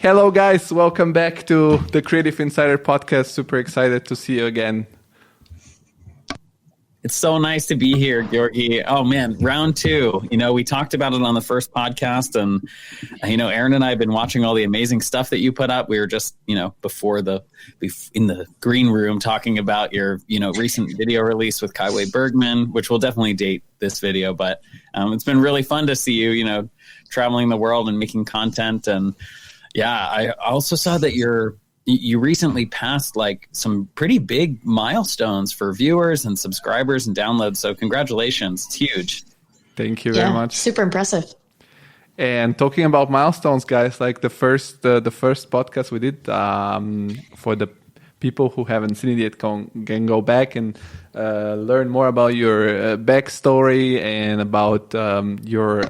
Hello, guys. Welcome back to the Creative Insider Podcast. Super excited to see you again. It's so nice to be here, Georgi. Oh, man, round two. We talked about it on the first podcast, and, Erin and I have been watching all the amazing stuff that you put up. We were just, before in the green room talking about your, recent video release with Kaiway Bergman, which will definitely date this video. But it's been really fun to see you, traveling the world and making content. And yeah, I also saw that you recently passed like some pretty big milestones for viewers and subscribers and downloads. So congratulations. It's huge. Thank you very much. Super impressive. And talking about milestones, guys, like the first podcast we did, for the people who haven't seen it yet, can go back and learn more about your backstory and about your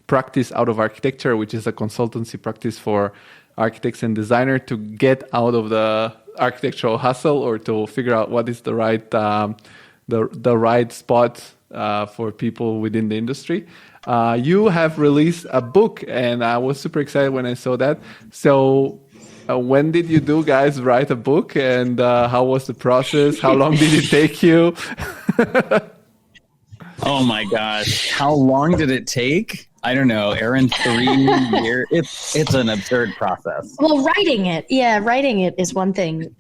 practice out of architecture, which is a consultancy practice for architects and designer to get out of the architectural hustle or to figure out what is the right the right spot for people within the industry. You have released a book, and I was super excited when I saw that. So when did you guys write a book, and how was the process? How long did it take you? Oh my gosh. How long did it take? I don't know, Erin, 3 years. It's an absurd process. Well, writing it is one thing.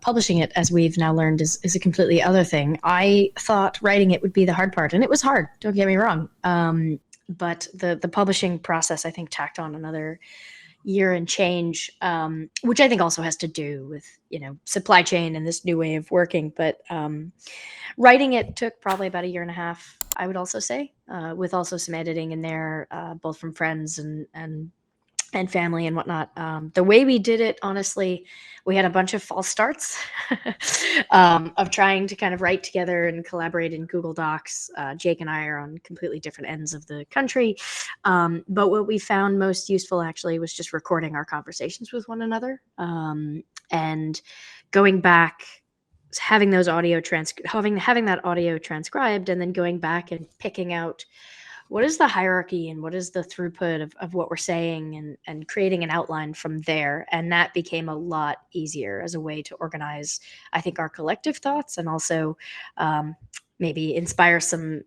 Publishing it, as we've now learned, is a completely other thing. I thought writing it would be the hard part, and it was hard. Don't get me wrong. But the publishing process, I think, tacked on another year and change, which I think also has to do with supply chain and this new way of working. But writing it took probably about 1.5 years, I would also say, with also some editing in there, both from friends and family and whatnot. The way we did it, honestly, we had a bunch of false starts of trying to kind of write together and collaborate in Google Docs. Jake and I are on completely different ends of the country. But what we found most useful actually was just recording our conversations with one another, and going back, having those having that audio transcribed, and then going back and picking out what is the hierarchy and what is the throughput of what we're saying, and creating an outline from there. And that became a lot easier as a way to organize, I think, our collective thoughts, and also maybe inspire some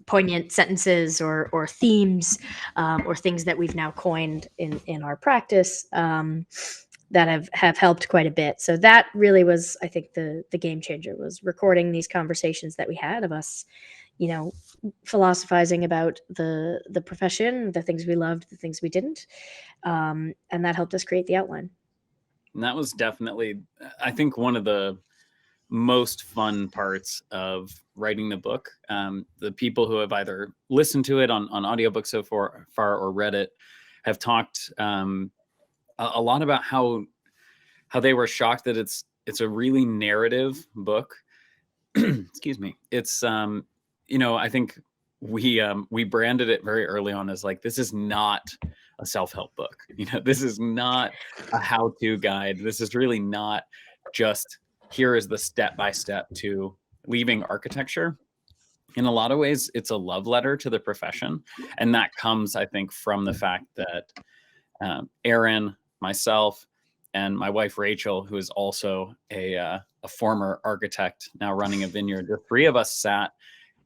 poignant sentences or themes, or things that we've now coined in our practice, that have helped quite a bit. So that really was, I think, the game changer, was recording these conversations that we had of us, philosophizing about the profession, the things we loved, the things we didn't. And that helped us create the outline. And that was definitely, I think, one of the most fun parts of writing the book. The people who have either listened to it on audiobook so far or read it have talked a lot about how they were shocked that it's a really narrative book. Excuse me. It's I think we branded it very early on as like, this is not a self-help book. This is not a how-to guide. This is really not just, here is the step-by-step to leaving architecture. In a lot of ways, it's a love letter to the profession. And that comes, I think, from the fact that Erin, myself, and my wife, Rachel, who is also a former architect now running a vineyard, the three of us sat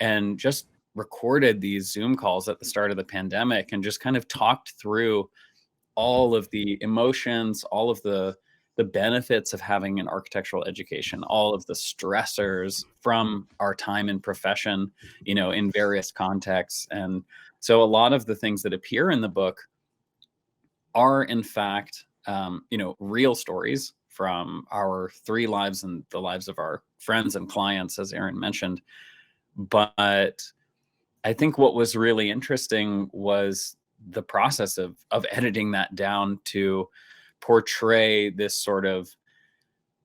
and just recorded these Zoom calls at the start of the pandemic and just kind of talked through all of the emotions, all of the benefits of having an architectural education, all of the stressors from our time in profession, in various contexts. And so a lot of the things that appear in the book are, in fact, real stories from our 3 lives and the lives of our friends and clients, as Erin mentioned. But I think what was really interesting was the process of editing that down to portray this sort of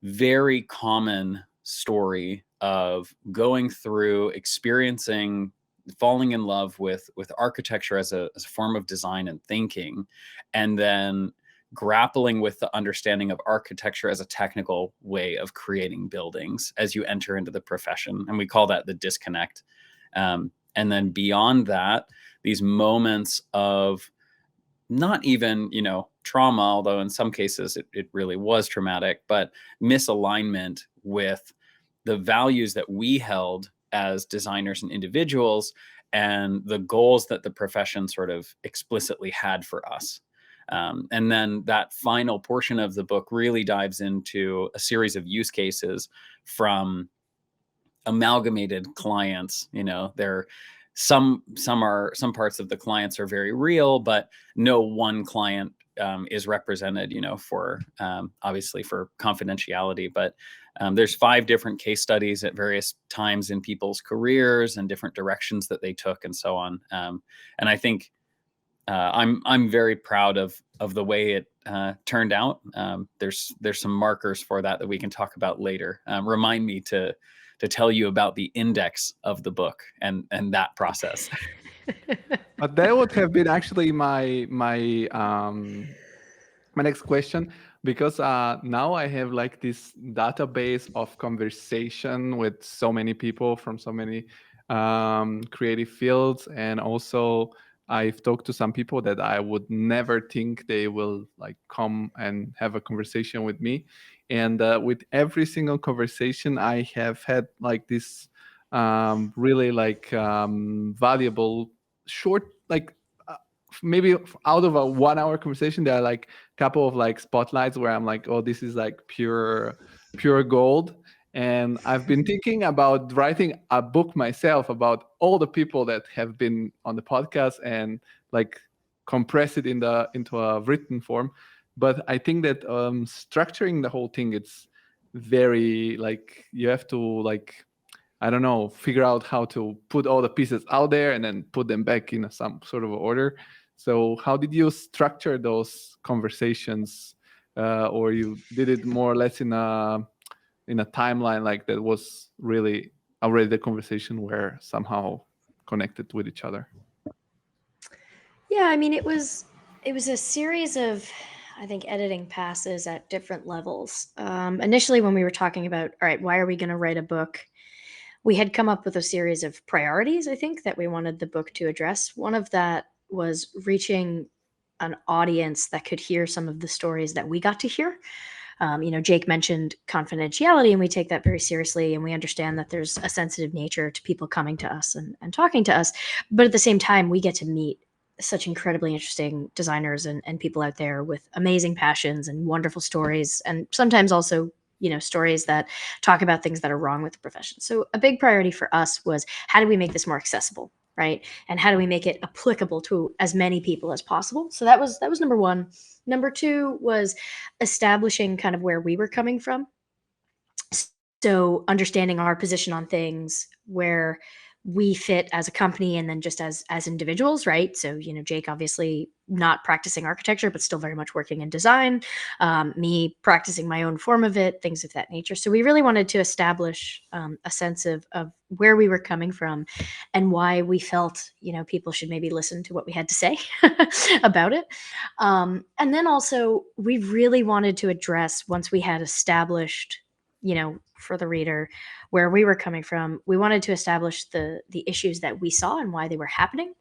very common story of going through, experiencing, falling in love with architecture as a form of design and thinking, and then grappling with the understanding of architecture as a technical way of creating buildings as you enter into the profession. And we call that the disconnect. And then beyond that, these moments of not even, trauma, although in some cases it really was traumatic, but misalignment with the values that we held as designers and individuals and the goals that the profession sort of explicitly had for us. And then that final portion of the book really dives into a series of use cases from amalgamated clients. There some parts of the clients are very real, but no one client is represented, for obviously for confidentiality. But there's 5 different case studies at various times in people's careers and different directions that they took and so on. And I think I'm very proud of the way it turned out. There's some markers for that we can talk about later. Remind me to tell you about the index of the book and that process. But that would have been actually my next question, because now I have like this database of conversation with so many people from so many creative fields, and also I've talked to some people that I would never think they will like come and have a conversation with me. And with every single conversation, I have had like this really like valuable short, like maybe out of a 1 hour conversation, there are like a couple of like spotlights where I'm like, oh, this is like pure gold. And I've been thinking about writing a book myself about all the people that have been on the podcast and like compress it into a written form. But I think that structuring the whole thing, it's very like, you have to like, I don't know, figure out how to put all the pieces out there and then put them back in some sort of order. So how did you structure those conversations? Or you did it more or less in a timeline, like that was really already the conversation were somehow connected with each other? Yeah, I mean, it was a series of, I think, editing passes at different levels. Initially, when we were talking about, all right, why are we going to write a book? We had come up with a series of priorities, I think, that we wanted the book to address. One of that was reaching an audience that could hear some of the stories that we got to hear. Jake mentioned confidentiality, and we take that very seriously, and we understand that there's a sensitive nature to people coming to us and talking to us. But at the same time, we get to meet such incredibly interesting designers and people out there with amazing passions and wonderful stories, and sometimes also stories that talk about things that are wrong with the profession. So a big priority for us was, how do we make this more accessible, right? And how do we make it applicable to as many people as possible? So that was number one. Number two was establishing kind of where we were coming from. So understanding our position on things, where we fit as a company, and then just as individuals, right? So, Jake obviously not practicing architecture, but still very much working in design, me practicing my own form of it, things of that nature. So we really wanted to establish a sense of where we were coming from and why we felt, people should maybe listen to what we had to say about it. And then also we really wanted to address, once we had established, for the reader, where we were coming from, we wanted to establish the issues that we saw and why they were happening,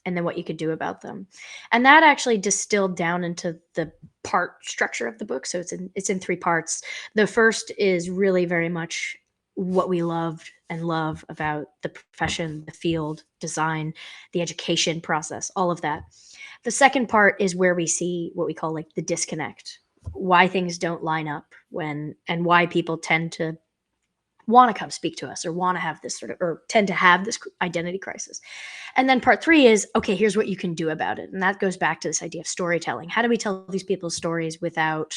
and then what you could do about them. And that actually distilled down into the part structure of the book. So it's in 3 parts. The first is really very much what we loved and love about the profession, the field, design, the education process, all of that. The second part is where we see what we call like the disconnect, why things don't line up and why people tend to want to come speak to us, or want to have this or tend to have this identity crisis. And then part 3 is, okay, here's what you can do about it. And that goes back to this idea of storytelling. How do we tell these people's stories without,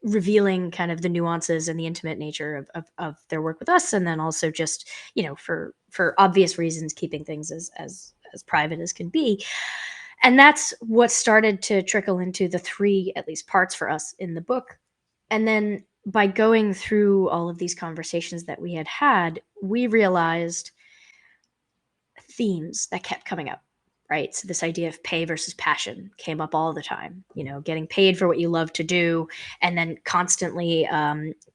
revealing kind of the nuances and the intimate nature of their work with us. And then also just, for obvious reasons, keeping things as private as can be. And that's what started to trickle into the 3, at least, parts for us in the book. And then by going through all of these conversations that we had, we realized themes that kept coming up, right? So this idea of pay versus passion came up all the time, getting paid for what you love to do, and then constantly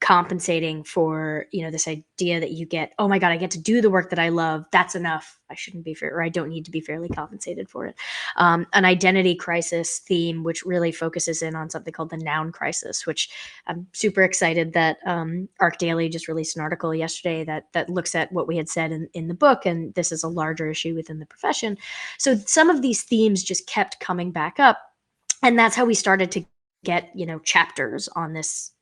compensating for, this idea that you get, oh my God, I get to do the work that I love. That's enough. I shouldn't be fair, or I don't need to be fairly compensated for it. An identity crisis theme, which really focuses in on something called the noun crisis, which I'm super excited that Arc Daily just released an article yesterday that looks at what we had said in the book. And this is a larger issue within the profession. So some of these themes just kept coming back up. And that's how we started to get, chapters on this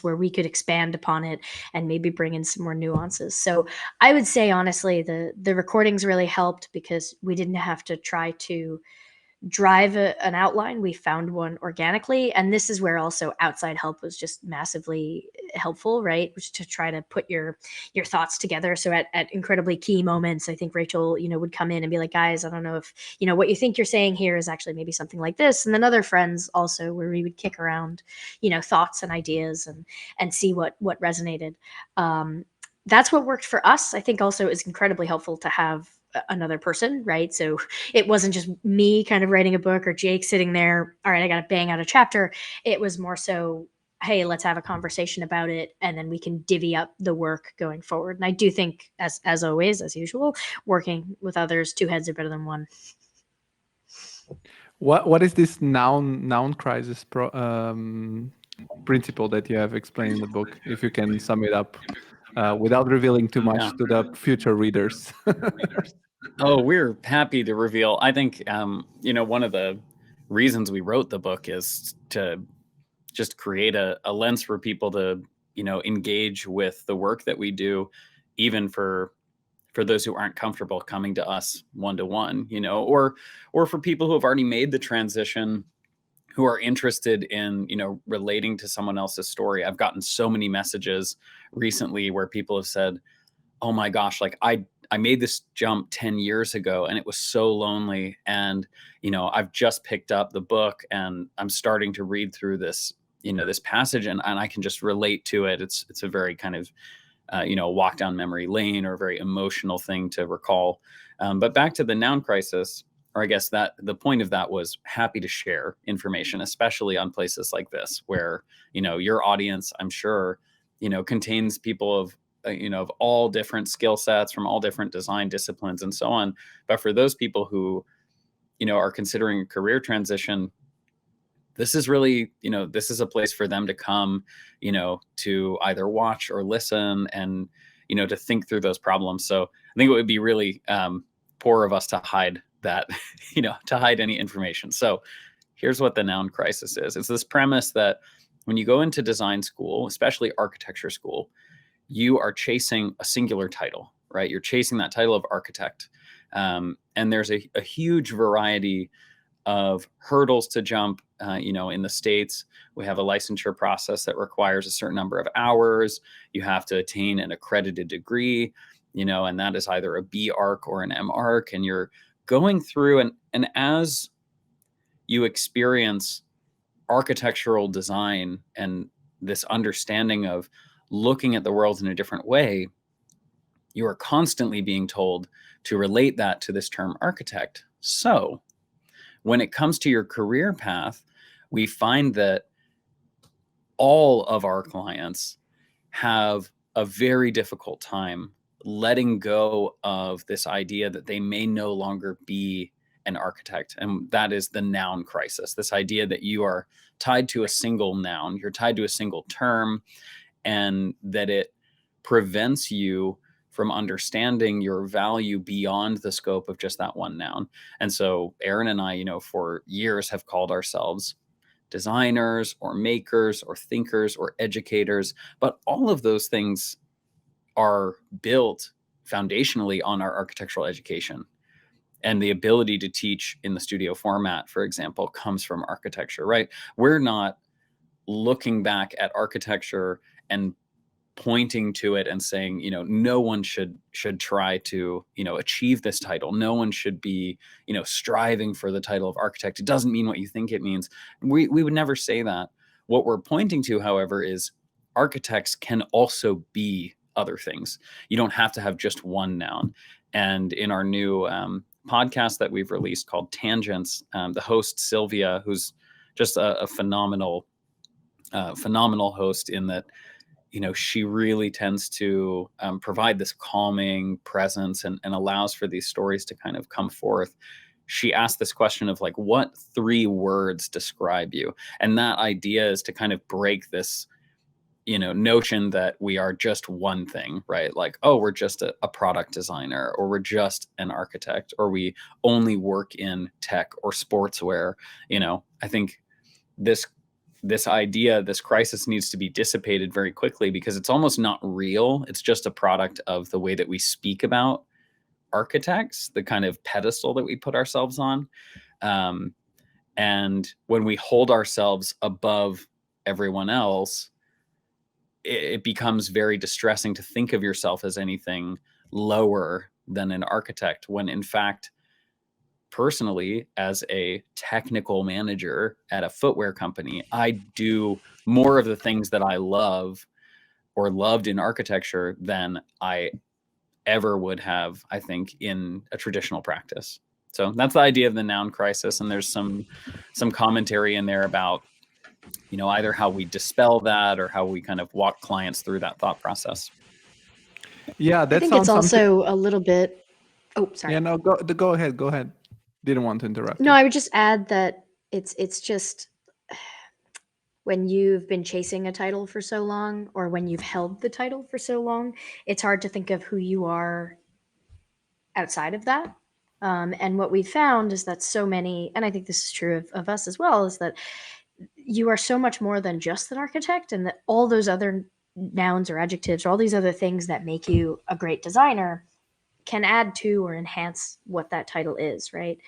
where we could expand upon it and maybe bring in some more nuances. So I would say, honestly, the recordings really helped because we didn't have to try to drive an outline. We found one organically. And this is where also outside help was just massively helpful, right? Which to try to put your thoughts together. So at incredibly key moments, I think Rachel, would come in and be like, guys, I don't know if, what you think you're saying here is actually maybe something like this. And then other friends also, where we would kick around, thoughts and ideas and see what resonated. That's what worked for us. I think also it was incredibly helpful to have another person, right? So it wasn't just me kind of writing a book or Jake sitting there, all right, I got to bang out a chapter. It was more so, hey, let's have a conversation about it. And then we can divvy up the work going forward. And I do think, as always, as usual, working with others, two heads are better than one. What is this noun crisis principle that you have explained in the book? If you can sum it up without revealing too much to the future readers. Oh, we're happy to reveal. I think, one of the reasons we wrote the book is to just create a lens for people to, engage with the work that we do, even for those who aren't comfortable coming to us one-to-one, or for people who have already made the transition, who are interested in, relating to someone else's story. I've gotten so many messages recently where people have said, oh my gosh, like I made this jump 10 years ago and it was so lonely. And, I've just picked up the book and I'm starting to read through this, this passage and I can just relate to it. It's a very kind of, walk down memory lane or a very emotional thing to recall. But back to the noun crisis, or I guess that the point of that was happy to share information, especially on places like this, where, your audience, I'm sure, contains people of all different skill sets from all different design disciplines and so on. But for those people who, are considering a career transition, this is really, this is a place for them to come, to either watch or listen and, to think through those problems. So I think it would be really poor of us to hide that, to hide any information. So here's what the noun crisis is. It's this premise that when you go into design school, especially architecture school, you are chasing a singular title, right? You're chasing that title of architect. And there's a huge variety of hurdles to jump. In the States, we have a licensure process that requires a certain number of hours. You have to attain an accredited degree, and that is either a B arc or an M arc. And you're going through and as you experience architectural design and this understanding of looking at the world in a different way, you are constantly being told to relate that to this term architect. So when it comes to your career path, we find that all of our clients have a very difficult time letting go of this idea that they may no longer be an architect. And that is the noun crisis, this idea that you are tied to a single noun, you're tied to a single term, and that it prevents you from understanding your value beyond the scope of just that one noun. And so Erin and I, for years have called ourselves designers or makers or thinkers or educators, but all of those things are built foundationally on our architectural education. And the ability to teach in the studio format, for example, comes from architecture, right? We're not looking back at architecture and pointing to it and saying, no one should try to, achieve this title. No one should be, striving for the title of architect. It doesn't mean what you think it means. We would never say that. What we're pointing to, however, is architects can also be other things. You don't have to have just one noun. And in our new podcast that we've released called Tangents, the host Sylvia, who's just a phenomenal host in that, she really tends to provide this calming presence and allows for these stories to kind of come forth. She asked this question of like, what 3 words describe you? And that idea is to kind of break this, notion that we are just one thing, right? Like, oh, we're just a product designer, or we're just an architect, or we only work in tech or sportswear. I think this idea, this crisis needs to be dissipated very quickly, because it's almost not real. It's just a product of the way that we speak about architects, the kind of pedestal that we put ourselves on. And when we hold ourselves above everyone else, it becomes very distressing to think of yourself as anything lower than an architect, when in fact, personally, as a technical manager at a footwear company, I do more of the things that I love or loved in architecture than I ever would have, I think, in a traditional practice. So that's the idea of the noun crisis. And there's some commentary in there about, either how we dispel that or how we kind of walk clients through that thought process. Yeah, that I think sounds it's also a little bit. Oh, sorry. Yeah, no, go ahead. Go ahead. Didn't want to interrupt. No, you. I would just add that it's just when you've been chasing a title for so long, or when you've held the title for so long, it's hard to think of who you are outside of that. And what we found is that so many, and I think this is true of us as well, is that you are so much more than just an architect, and that all those other nouns or adjectives or all these other things that make you a great designer can add to or enhance what that title is, right?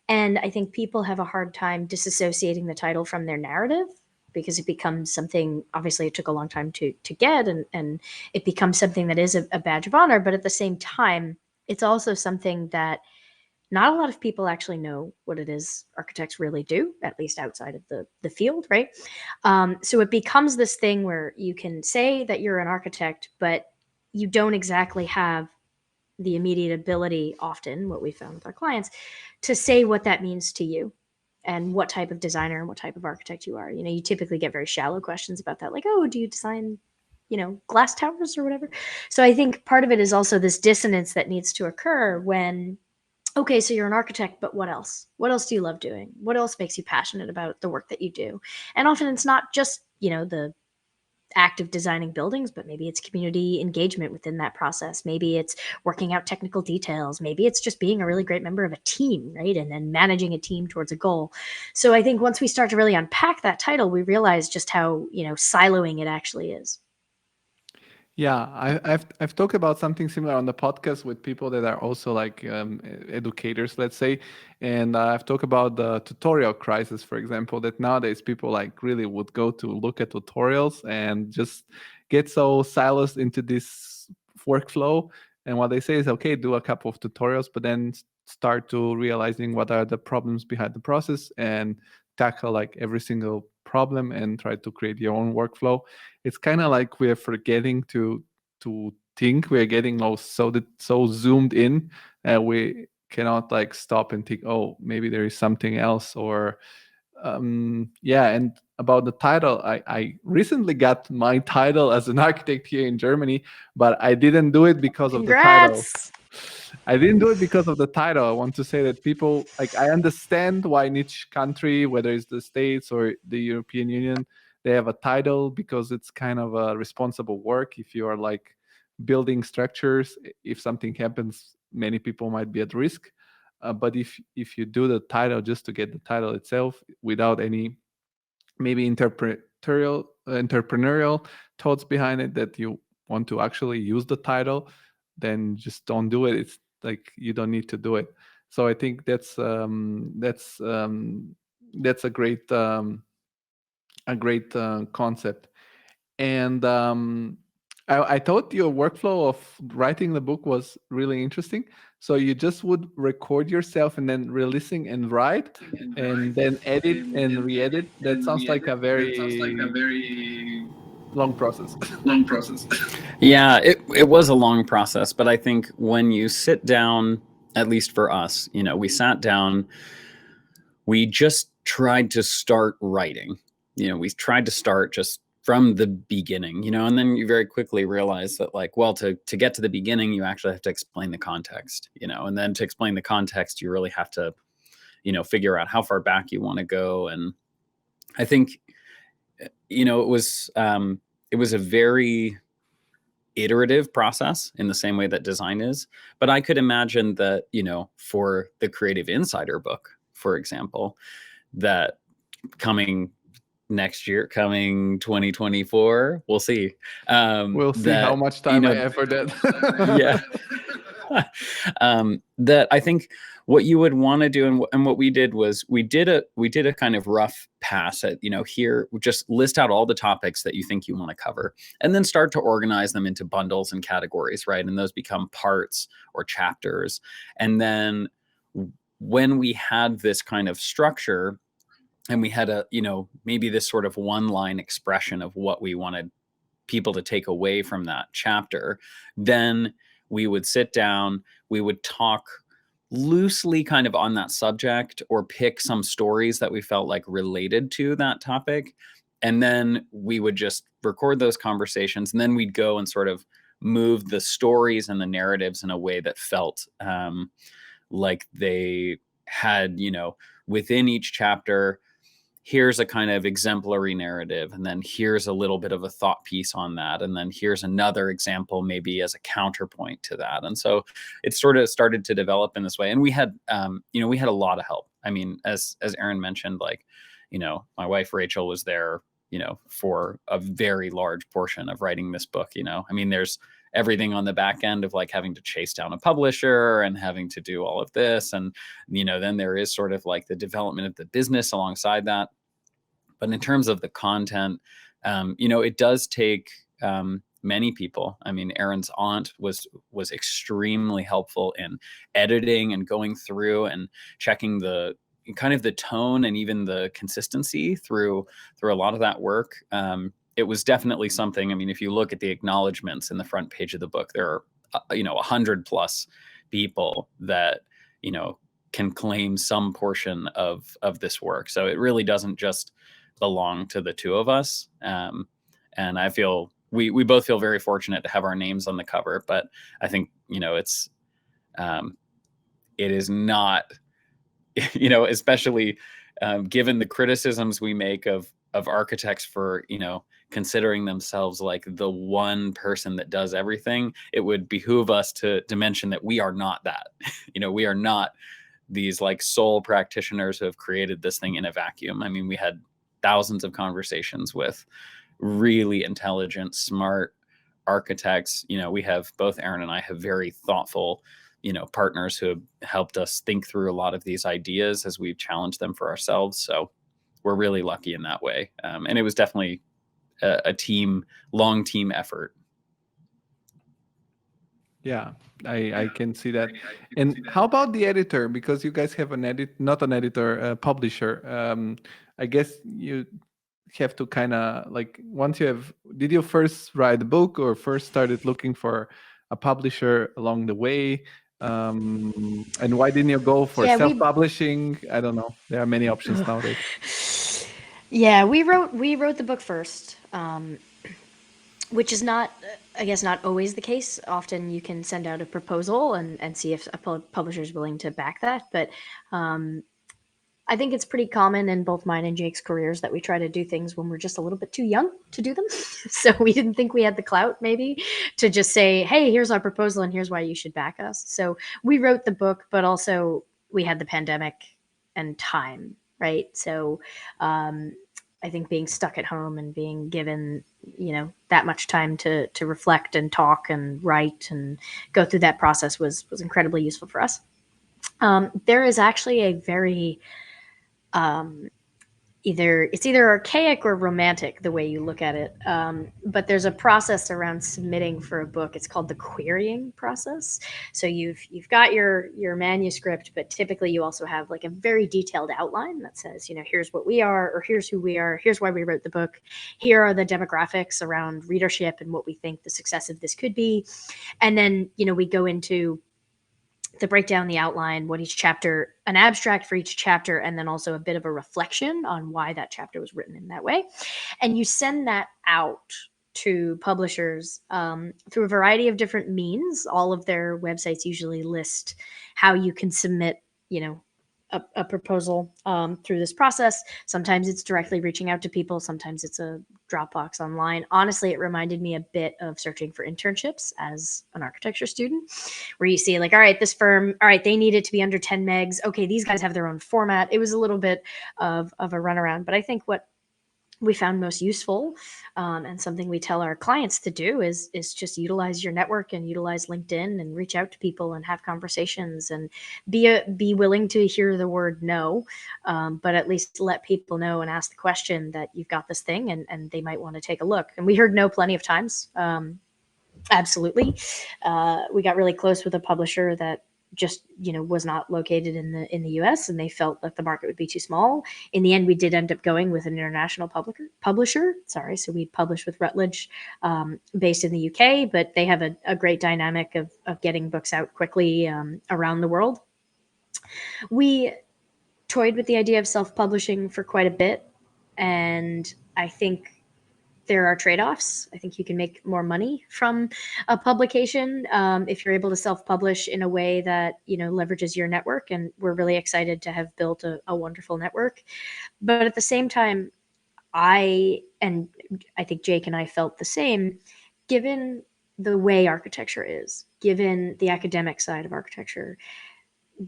And I think people have a hard time disassociating the title from their narrative, because it becomes something, obviously it took a long time to get, and it becomes something that is a badge of honor. But at the same time, it's also something that not a lot of people actually know what it is architects really do, at least outside of the field, right? So it becomes this thing where you can say that you're an architect, but you don't exactly have the immediate ability, often what we found with our clients, to say what that means to you and what type of designer and what type of architect you are. You typically get very shallow questions about that, like, oh, do you design glass towers or whatever? So I think part of it is also this dissonance that needs to occur when, okay, so you're an architect, but what else? What else do you love doing? What else makes you passionate about the work that you do? And often it's not just, the act of designing buildings, but maybe it's community engagement within that process. Maybe it's working out technical details. Maybe it's just being a really great member of a team, right? And then managing a team towards a goal. So I think once we start to really unpack that title, we realize just how, siloing it actually is. Yeah, I've talked about something similar on the podcast with people that are also like educators, let's say, and I've talked about the tutorial crisis, for example, that nowadays people like really would go to look at tutorials and just get so siloed into this workflow. And what they say is, okay, do a couple of tutorials, but then start to realizing what are the problems behind the process and tackle like every single problem and try to create your own workflow. It's kind of like we're forgetting to think. We're getting so zoomed in that we cannot like stop and think, oh, maybe there is something else. Or yeah. And about the title, I recently got my title as an architect here in Germany, but I didn't do it because of the title. I didn't do it because of the title. I want to say that people, like, I understand why in each country, whether it's the States or the European Union, they have a title, because it's kind of a responsible work. If you are like building structures, if something happens, many people might be at risk. But if you do the title just to get the title itself without any maybe entrepreneurial thoughts behind it, that you want to actually use the title, then just don't do it. It's like you don't need to do it. So I think that's a great concept. And I thought your workflow of writing the book was really interesting. So you just would record yourself and then releasing and write and then edit and re-edit. That sounds like a very long process. Yeah, it was a long process, but I think when you sit down, at least for us, we sat down, we just tried to start writing. We tried to start just from the beginning, you know, and then you very quickly realize that, like, well, to get to the beginning, you actually have to explain the context, you know, and then to explain the context, you really have to, you know, figure out how far back you want to go. And I think, you know, it was a very iterative process in the same way that design is. But I could imagine that, you know, for the Creative Insider book, for example, that coming next year, coming 2024, we'll see. We'll see that, how much time you I know, have for that. yeah. That I think what you would want to do, and what we did was we did a kind of rough pass at, you know, here, just list out all the topics that you think you want to cover, and then start to organize them into bundles and categories, right? And those become parts or chapters. And then when we had this kind of structure, and we had a, you know, maybe this sort of one line expression of what we wanted people to take away from that chapter, then we would sit down, we would talk loosely kind of on that subject, or pick some stories that we felt like related to that topic. And then we would just record those conversations. And then we'd go and sort of move the stories and the narratives in a way that felt like they had, you know, within each chapter, here's a kind of exemplary narrative, and then here's a little bit of a thought piece on that, and then here's another example maybe as a counterpoint to that. And so it sort of started to develop in this way. And we had, you know, we had a lot of help. I mean, as Erin mentioned, like, you know, my wife Rachel was there, you know, for a very large portion of writing this book. You know, I mean, there's everything on the back end of like having to chase down a publisher and having to do all of this. And, you know, then there is sort of like the development of the business alongside that. But in terms of the content, you know, it does take many people. I mean, Erin's aunt was extremely helpful in editing and going through and checking the kind of the tone and even the consistency through a lot of that work. It was definitely something. I mean, if you look at the acknowledgments in the front page of the book, there are, you know, 100+ people that, you know, can claim some portion of this work. So it really doesn't just belong to the two of us. And I feel we both feel very fortunate to have our names on the cover. But I think, you know, it is not, you know, especially given the criticisms we make of architects for, you know, considering themselves like the one person that does everything, it would behoove us to mention that we are not that. You know, we are not these like sole practitioners who have created this thing in a vacuum. I mean, we had thousands of conversations with really intelligent, smart architects. You know, we have, both Erin and I have very thoughtful, you know, partners who have helped us think through a lot of these ideas as we've challenged them for ourselves. So we're really lucky in that way. And it was definitely a long team effort. Yeah, I can see that. And how about the editor? Because you guys have not an editor, a publisher. I guess you have to kind of like, once you have, did you first write the book or first started looking for a publisher along the way? And why didn't you go for self-publishing? I don't know. There are many options nowadays. Yeah, we wrote the book first, which is not, I guess, not always the case. Often you can send out a proposal and see if a publisher is willing to back that. But I think it's pretty common in both mine and Jake's careers that we try to do things when we're just a little bit too young to do them. So we didn't think we had the clout maybe to just say, hey, here's our proposal and here's why you should back us. So we wrote the book, but also we had the pandemic and time, right? So I think being stuck at home and being given, you know, that much time to reflect and talk and write and go through that process was incredibly useful for us. There is actually a very either archaic or romantic the way you look at it, but there's a process around submitting for a book. It's called the querying process. So you've got your manuscript, but typically you also have like a very detailed outline that says, you know, here's what we are, or here's who we are, here's why we wrote the book, here are the demographics around readership and what we think the success of this could be. And then, you know, we go into to break down the outline, what each chapter, an abstract for each chapter, and then also a bit of a reflection on why that chapter was written in that way. And you send that out to publishers through a variety of different means. All of their websites usually list how you can submit, a proposal through this process. Sometimes it's directly reaching out to people. Sometimes it's a Dropbox online. Honestly, it reminded me a bit of searching for internships as an architecture student, where you see like, all right, this firm, all right, they need it to be under 10 megs. Okay, these guys have their own format. It was a little bit of a runaround, but I think what we found most useful and something we tell our clients to do is just utilize your network and utilize LinkedIn and reach out to people and have conversations and be willing to hear the word no, but at least let people know and ask the question that you've got this thing and they might want to take a look. And we heard no plenty of times. Absolutely. We got really close with a publisher that just was not located in the US, and they felt that the market would be too small. In the end, we did end up going with an international publisher. So we published with Routledge, based in the UK, but they have a great dynamic of getting books out quickly around the world. We toyed with the idea of self-publishing for quite a bit, and I think there are trade-offs. I think you can make more money from a publication if you're able to self-publish in a way that leverages your network. And we're really excited to have built a wonderful network. But at the same time, I think Jake and I felt the same, given the way architecture is, given the academic side of architecture,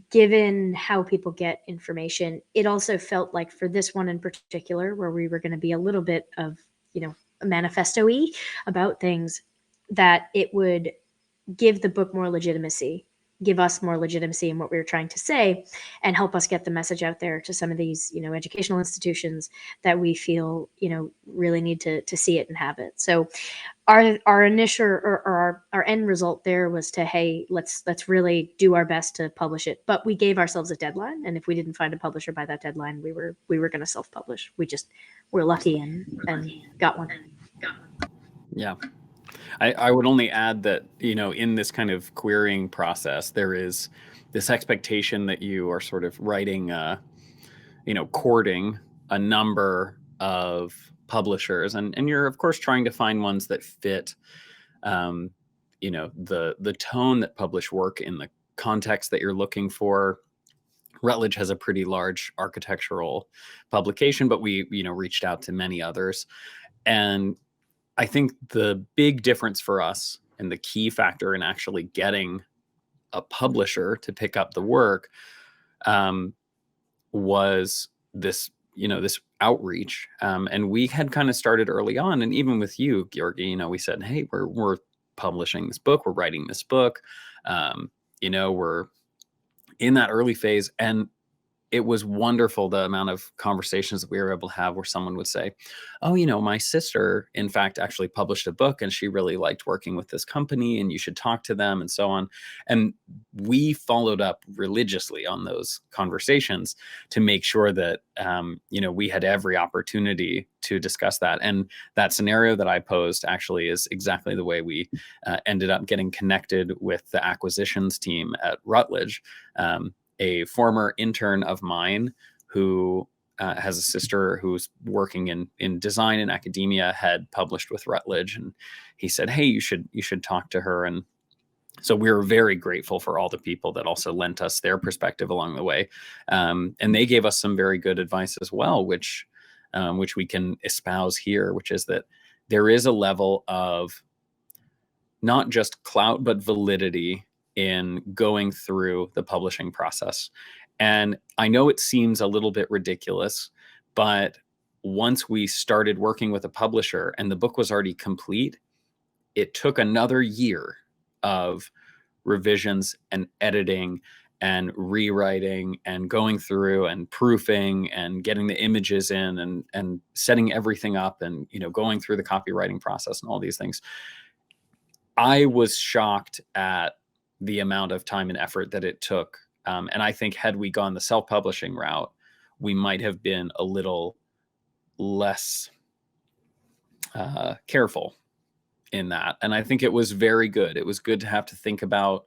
given how people get information. It also felt like for this one in particular, where we were going to be a little bit of manifesto-y about things, that it would give the book more legitimacy, give us more legitimacy in what we were trying to say, and help us get the message out there to some of these educational institutions that we feel really need to see it and have it. So our initial or our end result there was to, hey, let's really do our best to publish it, but we gave ourselves a deadline, and if we didn't find a publisher by that deadline, we were going to self-publish. We're lucky and got one. Yeah. I would only add that, in this kind of querying process, there is this expectation that you are sort of writing, courting a number of publishers, and you're of course trying to find ones that fit, the tone that publish work in the context that you're looking for. Routledge has a pretty large architectural publication, but we, reached out to many others. And I think the big difference for us and the key factor in actually getting a publisher to pick up the work was this, this outreach. And we had kind of started early on. And even with you, Georgi, we said, hey, we're publishing this book. We're writing this book. We're in that early phase. And it was wonderful, the amount of conversations that we were able to have where someone would say, oh, my sister, in fact, actually published a book and she really liked working with this company and you should talk to them and so on. And we followed up religiously on those conversations to make sure that, we had every opportunity to discuss that. And that scenario that I posed actually is exactly the way we ended up getting connected with the acquisitions team at Routledge. A former intern of mine who has a sister who's working in design and academia had published with Routledge, and he said, hey, you should talk to her. And so we were very grateful for all the people that also lent us their perspective along the way. And they gave us some very good advice as well, which we can espouse here, which is that there is a level of not just clout, but validity in going through the publishing process. And I know it seems a little bit ridiculous, but once we started working with a publisher and the book was already complete, it took another year of revisions and editing and rewriting and going through and proofing and getting the images in and setting everything up and, going through the copywriting process and all these things. I was shocked at the amount of time and effort that it took. And I think had we gone the self-publishing route, we might have been a little less careful in that. And I think it was very good. It was good to have to think about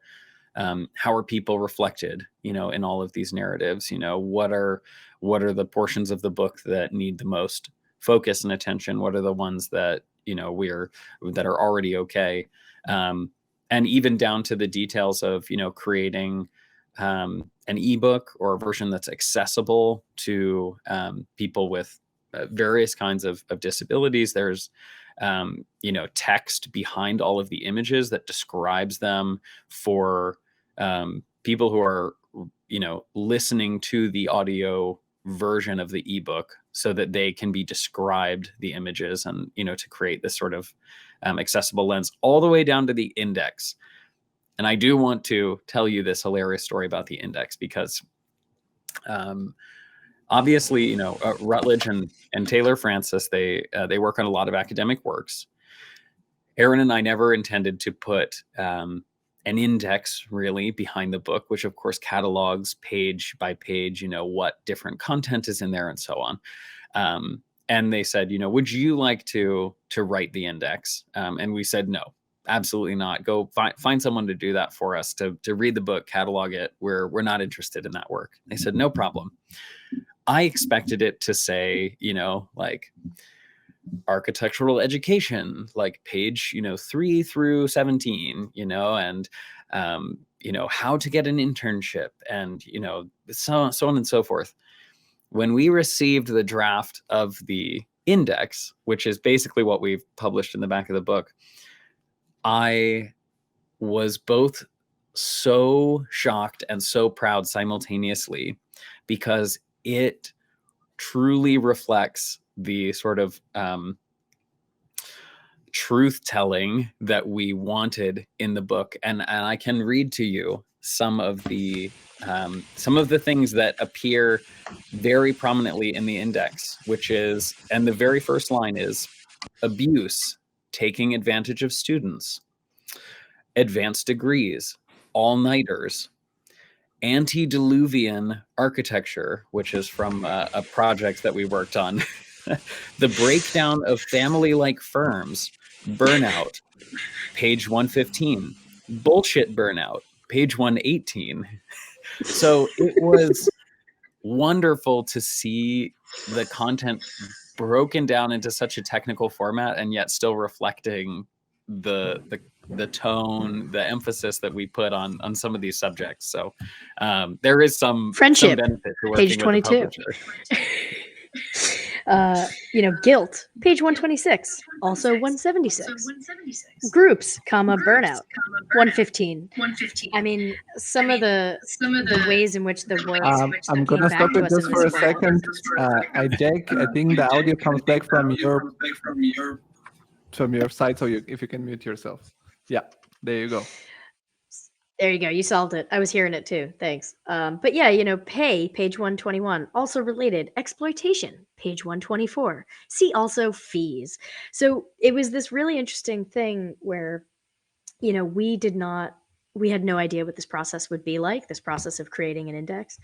how are people reflected, in all of these narratives? What are the portions of the book that need the most focus and attention? What are the ones that that are already okay? And even down to the details of creating an ebook or a version that's accessible to people with various kinds of disabilities. There's text behind all of the images that describes them for people who are listening to the audio version of the ebook, so that they can be described the images, and to create this sort of accessible lens all the way down to the index. And I do want to tell you this hilarious story about the index, because obviously, Routledge and Taylor Francis, they work on a lot of academic works. Erin and I never intended to put an index really behind the book, which of course catalogs page by page, what different content is in there and so on. And they said, would you like to write the index? And we said, no, absolutely not. Go find someone to do that for us, to read the book, catalog it. We're not interested in that work. They said, no problem. I expected it to say, like architectural education, like page, 3 through 17, and, how to get an internship, and, so on and so forth. When we received the draft of the index, which is basically what we've published in the back of the book, I was both so shocked and so proud simultaneously, because it truly reflects the sort of truth-telling that we wanted in the book. And I can read to you some of the things that appear very prominently in the index, which is, and the very first line is, abuse, taking advantage of students, advanced degrees, all-nighters, antediluvian architecture, which is from a project that we worked on, the breakdown of family-like firms, burnout, page 115, bullshit burnout, page 118. So it was wonderful to see the content broken down into such a technical format, and yet still reflecting the tone, the emphasis that we put on some of these subjects. So there is some Friendship, benefit to working page with the 22. Guilt, page 126, also 176. Groups, burnout, 115. I mean, some of the ways in which the work I'm gonna stop it just for a second. Jack, I think the audio comes back from your side, so if you can mute yourself. Yeah, there you go. There you go. You solved it. I was hearing it too. Thanks. But yeah, pay, page 121. Also related, exploitation, page 124. See also fees. So it was this really interesting thing where, we had no idea what this process would be like, this process of creating an index.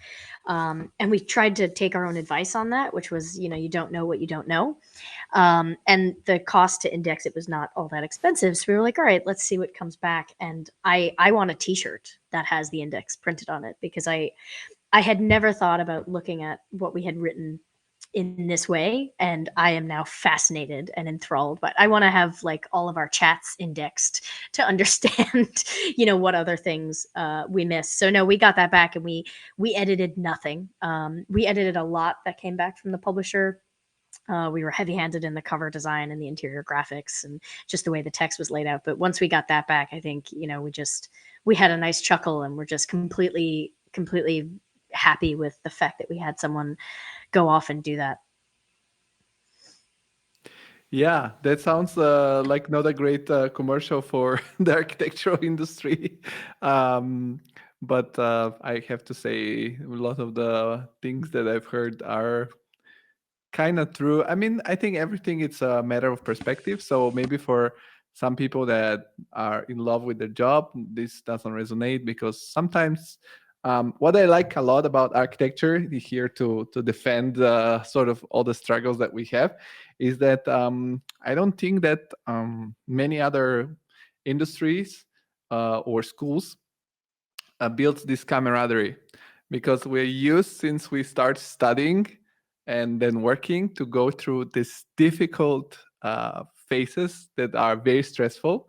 And we tried to take our own advice on that, which was, you don't know what you don't know. And the cost to index it was not all that expensive. So we were like, all right, let's see what comes back. And I want a t-shirt that has the index printed on it, because I had never thought about looking at what we had written in this way, and I am now fascinated and enthralled. But I want to have like all of our chats indexed to understand, what other things we missed. So no, we got that back, and we edited nothing. We edited a lot that came back from the publisher. We were heavy-handed in the cover design and the interior graphics and just the way the text was laid out. But once we got that back, I think, we had a nice chuckle, and we're just completely happy with the fact that we had someone go off and do that. Yeah, that sounds like not a great commercial for the architectural industry. But I have to say, a lot of the things that I've heard are kind of true. I mean, I think everything it's a matter of perspective. So maybe for some people that are in love with their job, this doesn't resonate, because sometimes what I like a lot about architecture, here to defend sort of all the struggles that we have, is that I don't think that many other industries or schools builds this camaraderie, because we're used, since we start studying and then working, to go through these difficult phases that are very stressful,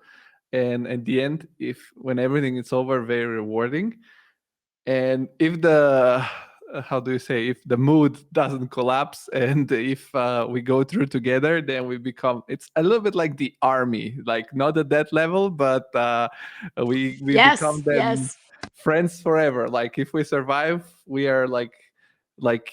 and at the end, if when everything is over, very rewarding. And if the how do you say, if the mood doesn't collapse, and if we go through together, then we become, it's a little bit like the army, like not at that level, but we Yes, become then yes. friends forever. Like if we survive, we are like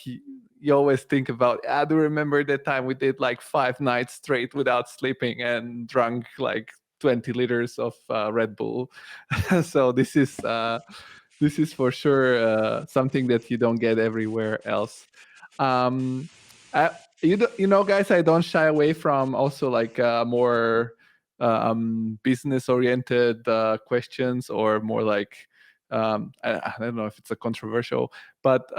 you always think about, I do remember that time we did like 5 nights straight without sleeping and drunk like 20 liters of Red Bull. So this is for sure something that you don't get everywhere else. Um, you know, guys, I don't shy away from also like more business oriented questions, or more like I don't know if it's a controversial, but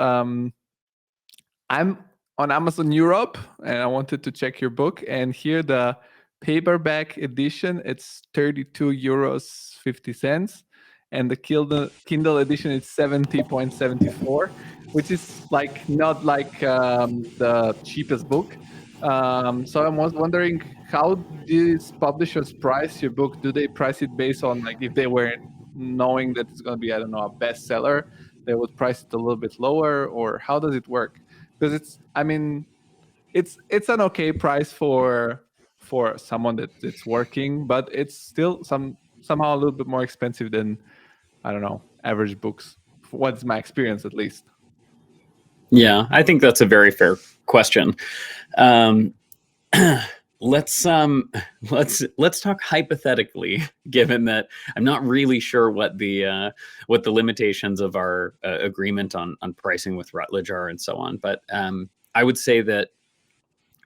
I'm on Amazon Europe, and I wanted to check your book, and here the paperback edition, it's 32 euros 50 cents, and the Kindle edition is 70.74, which is like not like the cheapest book. So I was wondering, how these publishers price your book? Do they price it based on, like, if they were knowing that it's going to be, I don't know, a bestseller, they would price it a little bit lower, or how does it work? Because it's, I mean, it's an okay price for someone that's working, but it's still somehow a little bit more expensive than, I don't know, average books. What's my experience, at least. Yeah, I think that's a very fair question. Um, let's talk hypothetically, given that I'm not really sure what the limitations of our agreement on pricing with Routledge are and so on. But I would say that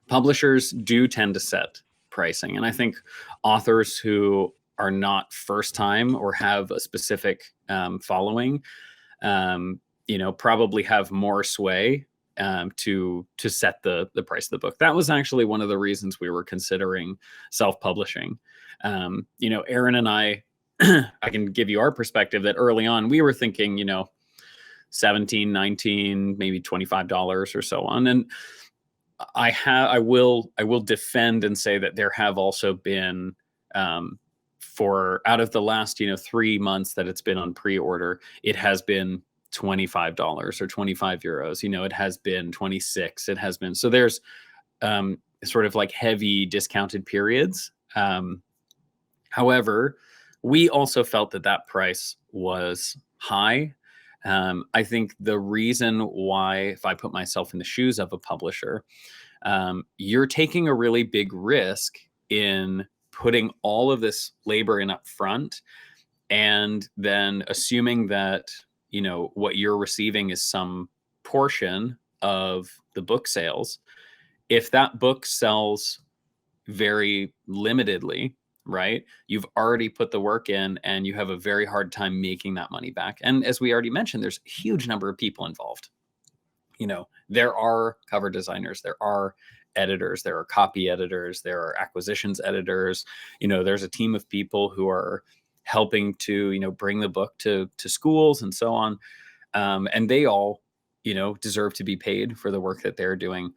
publishers do tend to set pricing, and I think authors who are not first time or have a specific following, probably have more sway to set the price of the book. That was actually one of the reasons we were considering self-publishing. Erin and I can give you our perspective that early on we were thinking, $17, $19, maybe $25 or so on. And I will defend and say that there have also been, for out of the last 3 months that it's been on pre-order, it has been $25 or 25 euros. It has been 26. It has been, so there's sort of like heavy discounted periods. However, we also felt that price was high. I think the reason why, if I put myself in the shoes of a publisher, you're taking a really big risk in putting all of this labor in up front, and then assuming that what you're receiving is some portion of the book sales. If that book sells very limitedly, right, you've already put the work in, and you have a very hard time making that money back. And as we already mentioned, there's a huge number of people involved. There are cover designers, there are editors, there are copy editors, there are acquisitions editors. There's a team of people who are helping to bring the book to schools and so on, and they all deserve to be paid for the work that they're doing.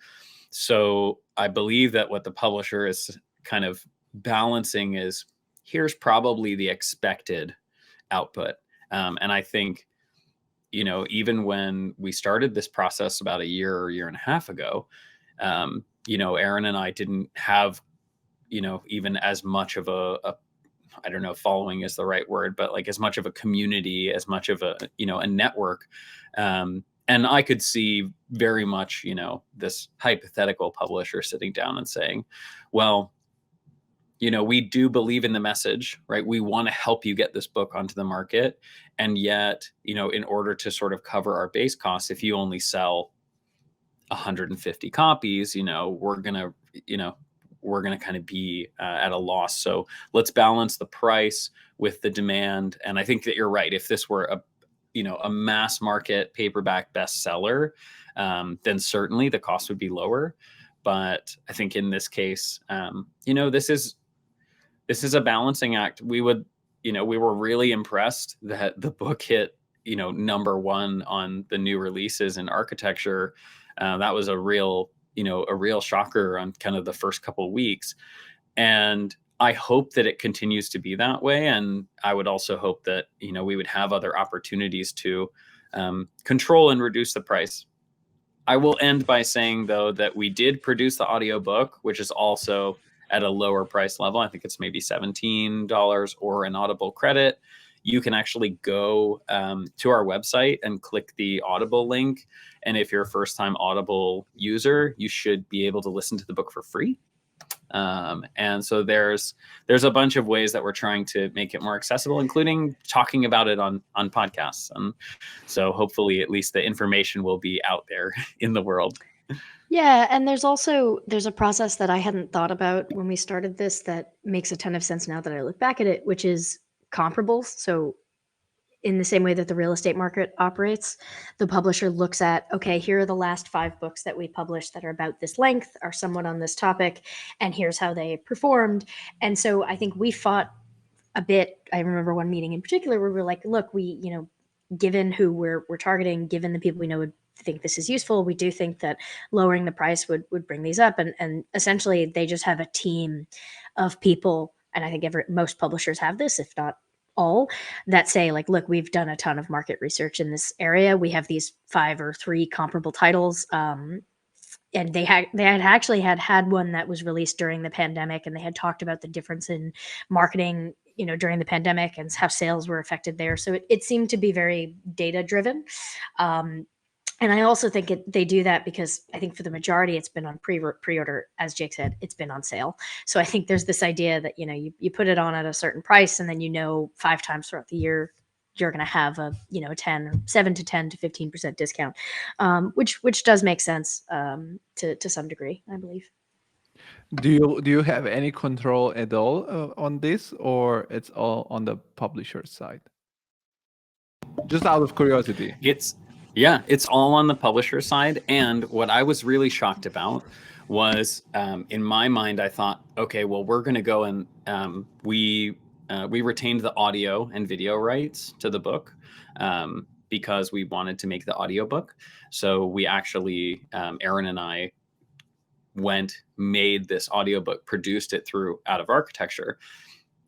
So I believe that what the publisher is kind of balancing is, here's probably the expected output. And I think even when we started this process about a year and a half ago, Erin and I didn't have even as much of a I don't know if following is the right word, but like as much of a community, as much of a network. And I could see very much, this hypothetical publisher sitting down and saying, well, we do believe in the message, right? We want to help you get this book onto the market. And yet, in order to sort of cover our base costs, if you only sell 150 copies, we're going to kind of be at a loss. So let's balance the price with the demand. And I think that you're right. If this were a mass market paperback bestseller, then certainly the cost would be lower. But I think in this case, this is a balancing act. We were really impressed that the book hit number one on the new releases in architecture. That was a real shocker on kind of the first couple of weeks. And I hope that it continues to be that way. And I would also hope that, we would have other opportunities to control and reduce the price. I will end by saying, though, that we did produce the audiobook, which is also at a lower price level. I think it's maybe $17 or an Audible credit. You can actually go to our website and click the Audible link. And if you're a first-time Audible user, you should be able to listen to the book for free. And so there's a bunch of ways that we're trying to make it more accessible, including talking about it on podcasts. And so hopefully at least the information will be out there in the world. Yeah, and there's a process that I hadn't thought about when we started this that makes a ton of sense now that I look back at it, which is comparables. So in the same way that the real estate market operates, the publisher looks at, okay, here are the last 5 books that we published that are about this length, are somewhat on this topic, and here's how they performed. And so I think we fought a bit. I remember one meeting in particular where we were like, look, we, given who we're targeting, given the people we know would think this is useful, we do think that lowering the price would bring these up. And essentially they just have a team of people, and I think most publishers have this, if not all, that say like, look, we've done a ton of market research in this area. We have these 5 or 3 comparable titles. And they had actually had one that was released during the pandemic, and they had talked about the difference in marketing, during the pandemic and how sales were affected there. So it seemed to be very data driven. And I also think they do that because I think for the majority, it's been on pre-order. As Jake said, it's been on sale. So I think there's this idea that, you put it on at a certain price, and then, 5 times throughout the year, you're going to have a, 7 to 10 to 15% discount, which does make sense to some degree, I believe. Do you have any control at all on this, or it's all on the publisher's side? Just out of curiosity. It's all on the publisher side. And what I was really shocked about was, in my mind, I thought, okay, well, we're going to go and we retained the audio and video rights to the book because we wanted to make the audiobook. So we actually, Erin and I made this audiobook, produced it out of architecture.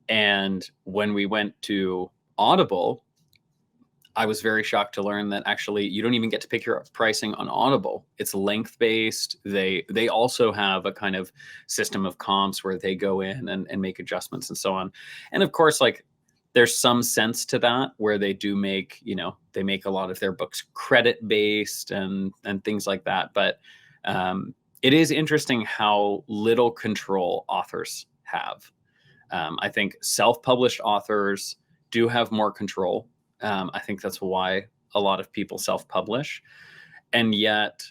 And when we went to Audible, I was very shocked to learn that actually you don't even get to pick your pricing on Audible. It's length based. They also have a kind of system of comps where they go in and make adjustments and so on. And of course, like there's some sense to that where they do make, they make a lot of their books credit based and things like that. But it is interesting how little control authors have. I think self-published authors do have more control. I think that's why a lot of people self-publish. And yet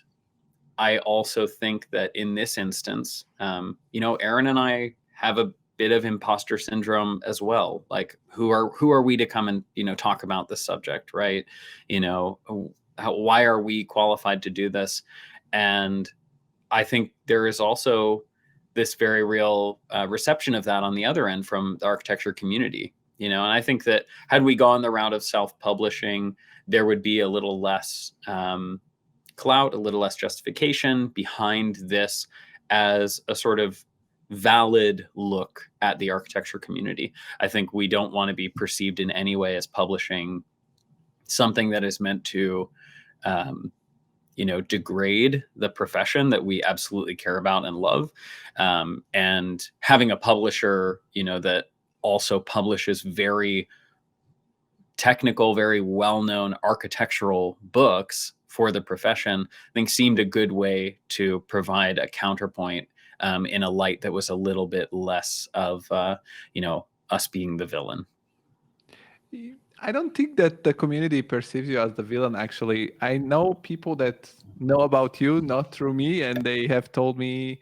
I also think that in this instance, Erin and I have a bit of imposter syndrome as well. Like who are we to come and, talk about this subject, right? Why are we qualified to do this? And I think there is also this very real reception of that on the other end from the architecture community. And I think that had we gone the route of self-publishing, there would be a little less clout, a little less justification behind this as a sort of valid look at the architecture community. I think we don't want to be perceived in any way as publishing something that is meant to, degrade the profession that we absolutely care about and love. And having a publisher, that also publishes very technical, very well-known architectural books for the profession, I think seemed a good way to provide a counterpoint in a light that was a little bit less of, us being the villain. I don't think that the community perceives you as the villain, actually. I know people that know about you, not through me, and they have told me,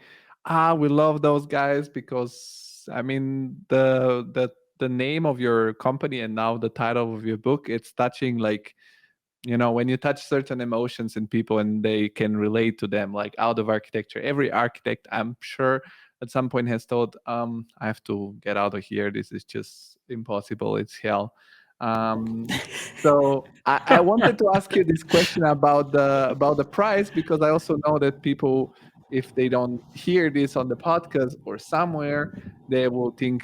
we love those guys because the name of your company and now the title of your book, it's touching like, when you touch certain emotions in people and they can relate to them, like out of architecture. Every architect, I'm sure, at some point has thought, I have to get out of here. This is just impossible. It's hell. So I wanted to ask you this question about the price, because I also know that people, if they don't hear this on the podcast or somewhere, they will think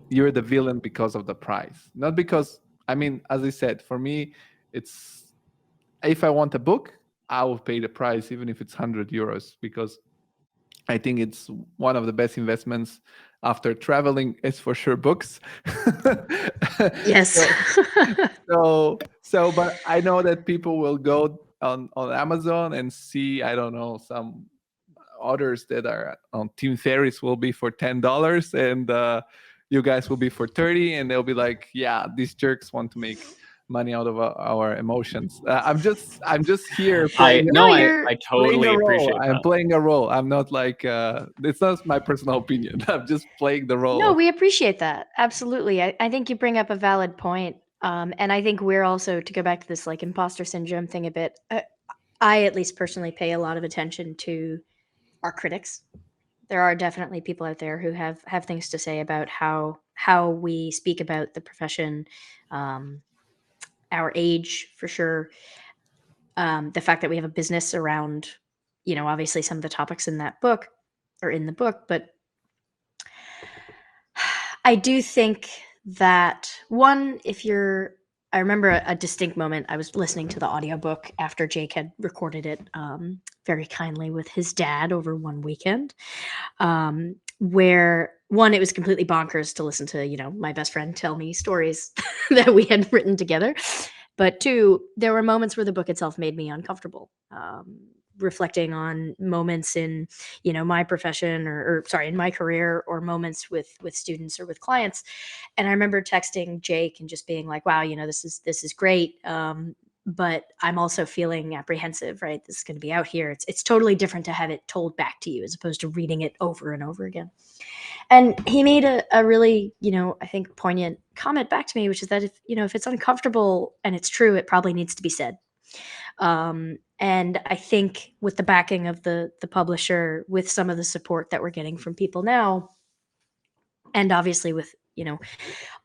you're the villain because of the price. Not because, I mean, as I said, for me, it's, if I want a book, I will pay the price, even if it's €100, because I think it's one of the best investments after traveling. Is for sure books. Yes. But I know that people will go on Amazon and see, I don't know, some others that are on Team Ferris will be for $10, and you guys will be for 30, and they'll be like, yeah, these jerks want to make money out of our emotions. I'm just here I playing No, no, I you're I playing totally a role. appreciate I'm that. playing a role. I'm not like it's not my personal opinion. I'm just playing the role no, of. we appreciate that. Absolutely. I think you bring up a valid point. And I think we're also, to go back to this like imposter syndrome thing a bit, I at least personally pay a lot of attention to our critics. There are definitely people out there who have things to say about how we speak about the profession, um, our age for sure, the fact that we have a business around, obviously some of the topics in that book or in the book, but I do think that one, if you're, I remember a distinct moment. I was listening to the audiobook after Jake had recorded it very kindly with his dad over one weekend, where one, it was completely bonkers to listen to, my best friend tell me stories that we had written together. But two, there were moments where the book itself made me uncomfortable. Reflecting on moments in my profession or sorry in my career, or moments with students or with clients, and I remember texting Jake and just being like, wow, this is great, but I'm also feeling apprehensive, right? This is going to be out here. It's totally different to have it told back to you as opposed to reading it over and over again. And he made a really, I think poignant comment back to me, which is that if it's uncomfortable and it's true, it probably needs to be said. And I think with the backing of the publisher, with some of the support that we're getting from people now, and obviously with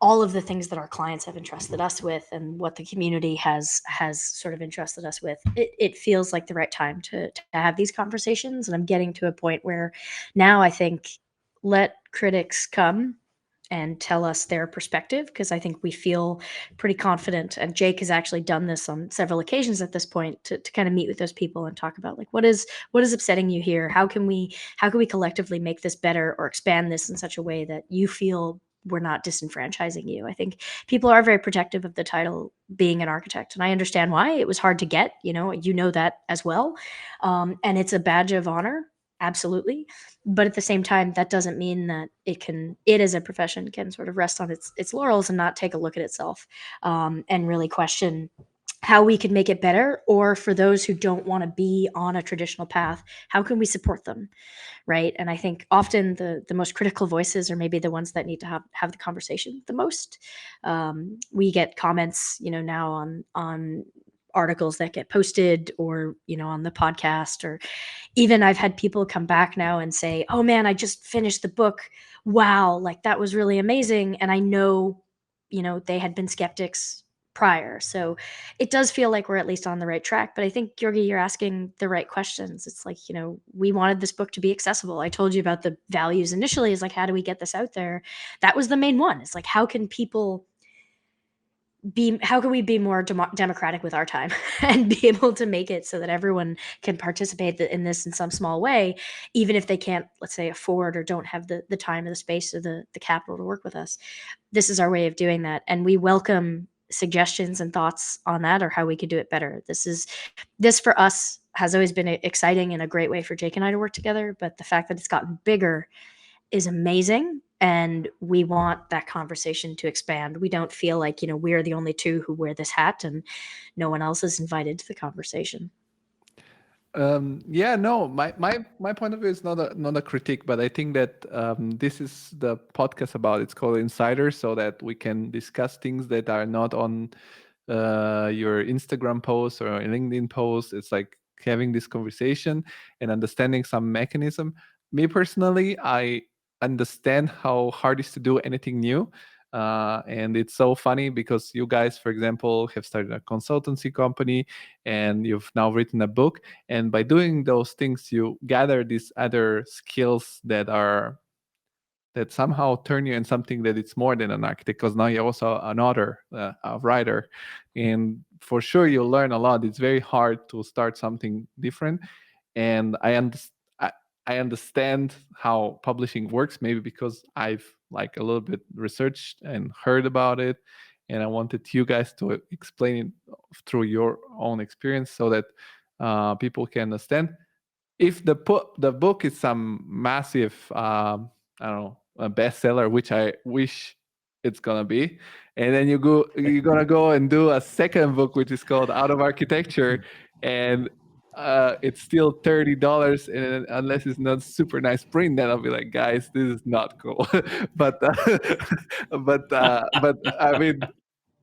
all of the things that our clients have entrusted us with, and what the community has sort of entrusted us with, it feels like the right time to have these conversations. And I'm getting to a point where now I think, let critics come and tell us their perspective, because I think we feel pretty confident. And Jake has actually done this on several occasions at this point, to kind of meet with those people and talk about like, what is upsetting you here? How can we collectively make this better or expand this in such a way that you feel we're not disenfranchising you? I think people are very protective of the title being an architect, and I understand why. It was hard to get, that as well. And it's a badge of honor, absolutely. But at the same time, that doesn't mean that it as a profession can sort of rest on its laurels and not take a look at itself, and really question how we could make it better. Or for those who don't want to be on a traditional path, how can we support them, right? And I think often the most critical voices are maybe the ones that need to have the conversation the most. We get comments, now on articles that get posted, or on the podcast, or even I've had people come back now and say, oh man, I just finished the book, wow, like that was really amazing. And I know they had been skeptics prior, so it does feel like we're at least on the right track. But I think, Georgi, you're asking the right questions. It's like, we wanted this book to be accessible. I told you about the values initially, is like, how do we get this out there? That was the main one. It's like, how can we be more democratic with our time and be able to make it so that everyone can participate in this in some small way, even if they can't, let's say, afford or don't have the time or the space or the capital to work with us. This is our way of doing that, and we welcome suggestions and thoughts on that, or how we could do it better. This for us has always been exciting and a great way for Jake and I to work together, but the fact that it's gotten bigger is amazing, and we want that conversation to expand. We don't feel like we're the only two who wear this hat and no one else is invited to the conversation. Yeah, no, my point of view is not a critique, but I think that this is the podcast about. It's called Insiders, so that we can discuss things that are not on your Instagram posts or LinkedIn posts. It's like having this conversation and understanding some mechanism. Me personally, I understand how hard it is to do anything new. And it's so funny because you guys, for example, have started a consultancy company and you've now written a book. And by doing those things, you gather these other skills that somehow turn you in something that it's more than an architect, because now you're also an author, a writer. And for sure, you'll learn a lot. It's very hard to start something different. And I understand how publishing works, maybe because I've like a little bit researched and heard about it. And I wanted you guys to explain it through your own experience so that people can understand. If the book is some massive, I don't know, a bestseller, which I wish it's gonna be, and then you're gonna go and do a second book, which is called Out of Architecture, and it's still $30, and unless it's not super nice print, then I'll be like, guys, this is not cool. but but I mean,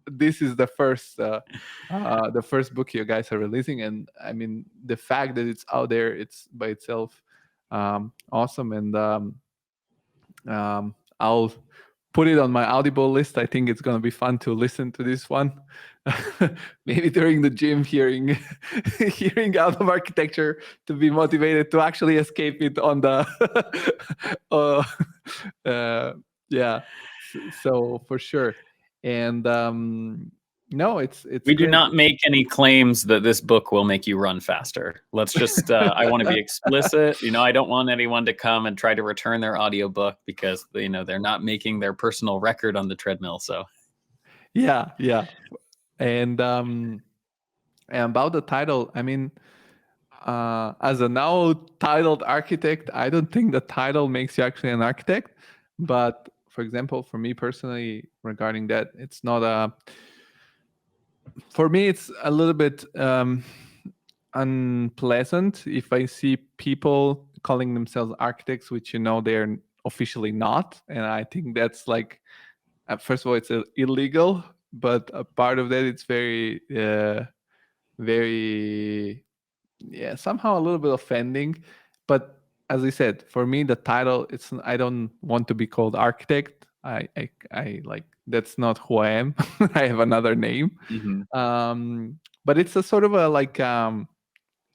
this is the first book you guys are releasing, and I mean, the fact that it's out there, it's by itself awesome. And I'll put it on my Audible list. I think it's going to be fun to listen to this one. Maybe during the gym, hearing Out of Architecture, to be motivated to actually escape it on the yeah. So for sure. And no, it's we do great. not make any claims that this book will make you run faster. Let's just I want to be explicit. I don't want anyone to come and try to return their audiobook because they're not making their personal record on the treadmill. So yeah. And about the title, I mean, as a now titled architect, I don't think the title makes you actually an architect. But for example, for me personally, regarding that, it's not for me, it's a little bit unpleasant if I see people calling themselves architects, which they're officially not. And I think that's like, first of all, it's illegal, but a part of that, it's very, very, somehow a little bit offending. But as I said, for me, the title, I don't want to be called architect. I like, that's not who I am. I have another name. Mm-hmm. But it's a sort of a like,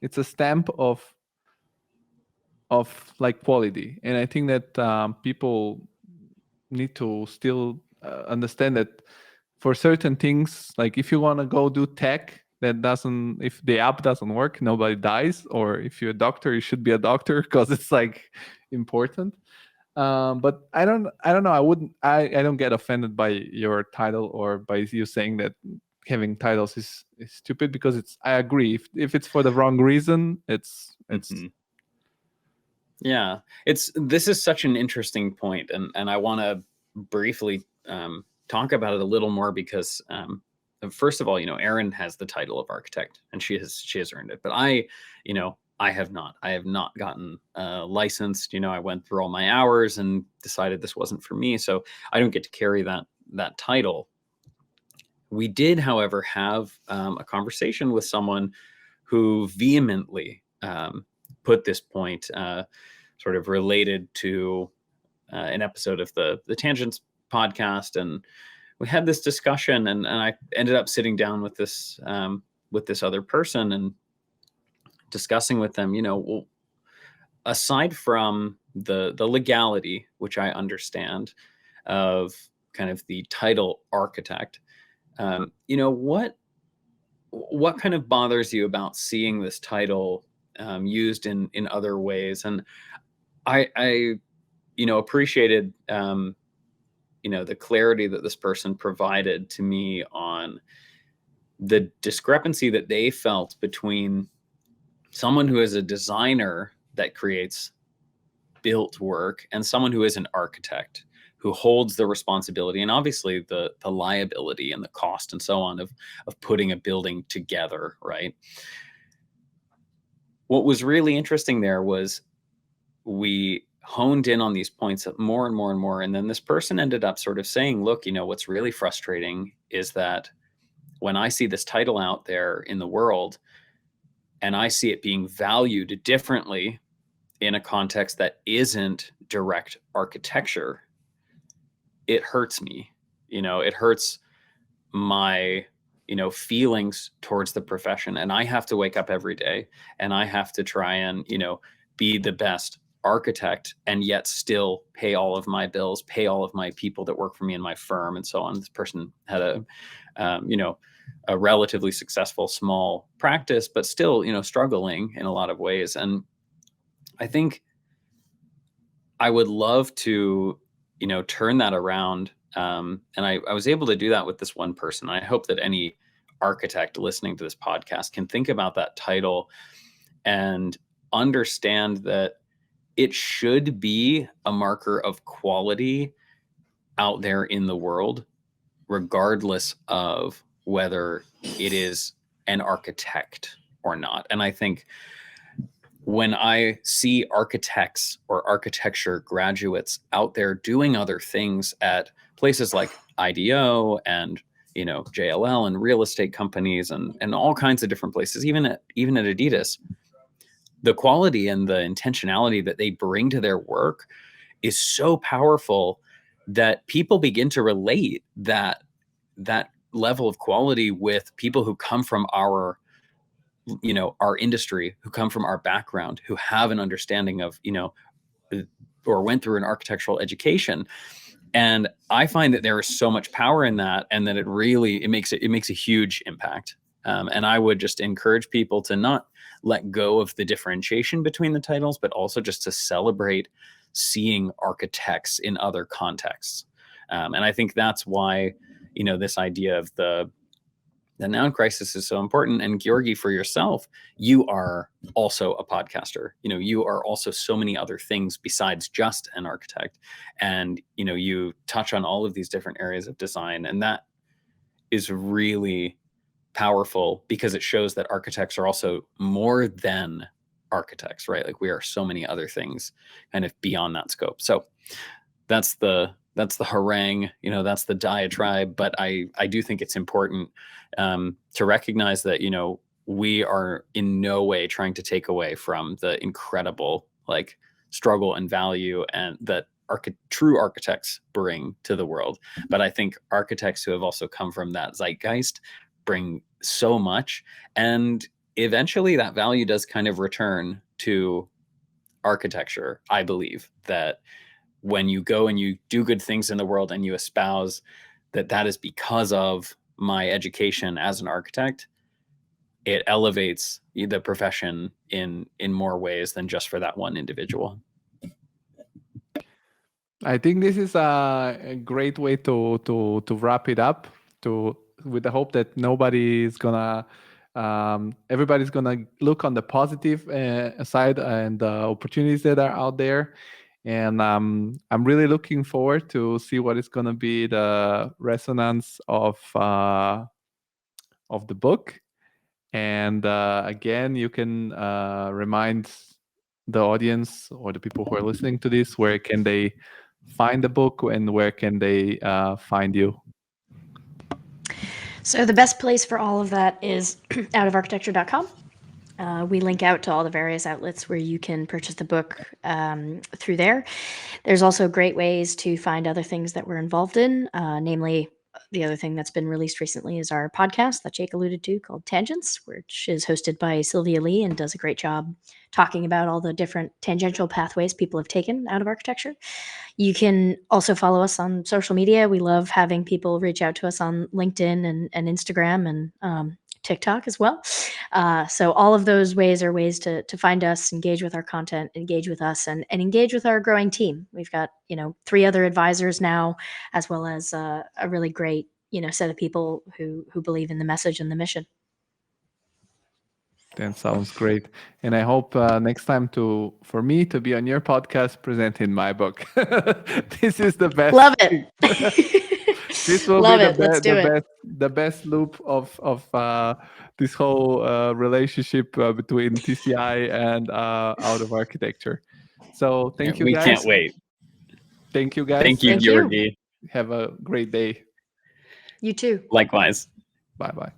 it's a stamp of like quality. And I think that people need to still understand that for certain things, like if you want to go do tech, if the app doesn't work, nobody dies. Or if you're a doctor, you should be a doctor because it's like important. But I don't know. I don't get offended by your title or by you saying that having titles is stupid, because I agree. If it's for the wrong reason, it's Mm-hmm. Yeah, this is such an interesting point, and I want to briefly talk about it a little more because first of all, Erin has the title of architect and she has earned it, but I have not gotten licensed. I went through all my hours and decided this wasn't for me, so I don't get to carry that title. We did, however, have a conversation with someone who vehemently put this point sort of related to an episode of the Tangents podcast, and we had this discussion, and I ended up sitting down with this other person and discussing with them, well, aside from the legality, which I understand, of kind of the title architect, what kind of bothers you about seeing this title used in other ways? And I appreciated the clarity that this person provided to me on the discrepancy that they felt between someone who is a designer that creates built work and someone who is an architect who holds the responsibility and obviously the liability and the cost and so on of putting a building together, right? What was really interesting there was we honed in on these points more and more and more. And then this person ended up sort of saying, look, what's really frustrating is that when I see this title out there in the world and I see it being valued differently in a context that isn't direct architecture, it hurts me it hurts my, feelings towards the profession. And I have to wake up every day and I have to try and, be the best architect and yet still pay all of my bills, pay all of my people that work for me in my firm and so on. This person had a relatively successful small practice, but still, struggling in a lot of ways. And I think I would love to, turn that around. And I was able to do that with this one person. I hope that any architect listening to this podcast can think about that title and understand that it should be a marker of quality out there in the world, regardless of whether it is an architect or not. And I think when I see architects or architecture graduates out there doing other things at places like IDEO and JLL and real estate companies and all kinds of different places, even at Adidas, the quality and the intentionality that they bring to their work is so powerful that people begin to relate that level of quality with people who come from our industry, who come from our background, who have an understanding of, or went through an architectural education. And I find that there is so much power in that, and that it makes a huge impact. And I would just encourage people to not let go of the differentiation between the titles, but also just to celebrate seeing architects in other contexts. And I think that's why, this idea of the noun crisis is so important. And Georgi, for yourself, you are also a podcaster. You are also so many other things besides just an architect. And, you touch on all of these different areas of design. And that is really powerful because it shows that architects are also more than architects, right? Like we are so many other things kind of beyond that scope. So that's the harangue, that's the diatribe. But I do think it's important to recognize that, we are in no way trying to take away from the incredible struggle and value and that true architects bring to the world. But I think architects who have also come from that zeitgeist bring so much, and eventually that value does kind of return to architecture. I believe that when you go and you do good things in the world and you espouse that is because of my education as an architect, it elevates the profession in more ways than just for that one individual. I think this is a great way to wrap it up, with the hope that everybody's gonna look on the positive side and the opportunities that are out there. And I'm really looking forward to see what is gonna be the resonance of the book. And again, you can remind the audience or the people who are listening to this, where can they find the book and where can they find you? So the best place for all of that is outofarchitecture.com. We link out to all the various outlets where you can purchase the book through there. There's also great ways to find other things that we're involved in, namely the other thing that's been released recently is our podcast that Jake alluded to called Tangents, which is hosted by Sylvia Lee and does a great job talking about all the different tangential pathways people have taken out of architecture. You can also follow us on social media. We love having people reach out to us on LinkedIn and Instagram and TikTok as well. So all of those ways are ways to find us, engage with our content, engage with us, and engage with our growing team. We've got 3 other advisors now, as well as a really great set of people who believe in the message and the mission. That sounds great. And I hope next time for me to be on your podcast presenting my book. This is the best. Love it. This will be the best loop of this whole relationship between TCI and Out of Architecture. So thank you, guys. We can't wait. Thank you, guys. Thank you, Georgi. Have a great day. You too. Likewise. Bye-bye.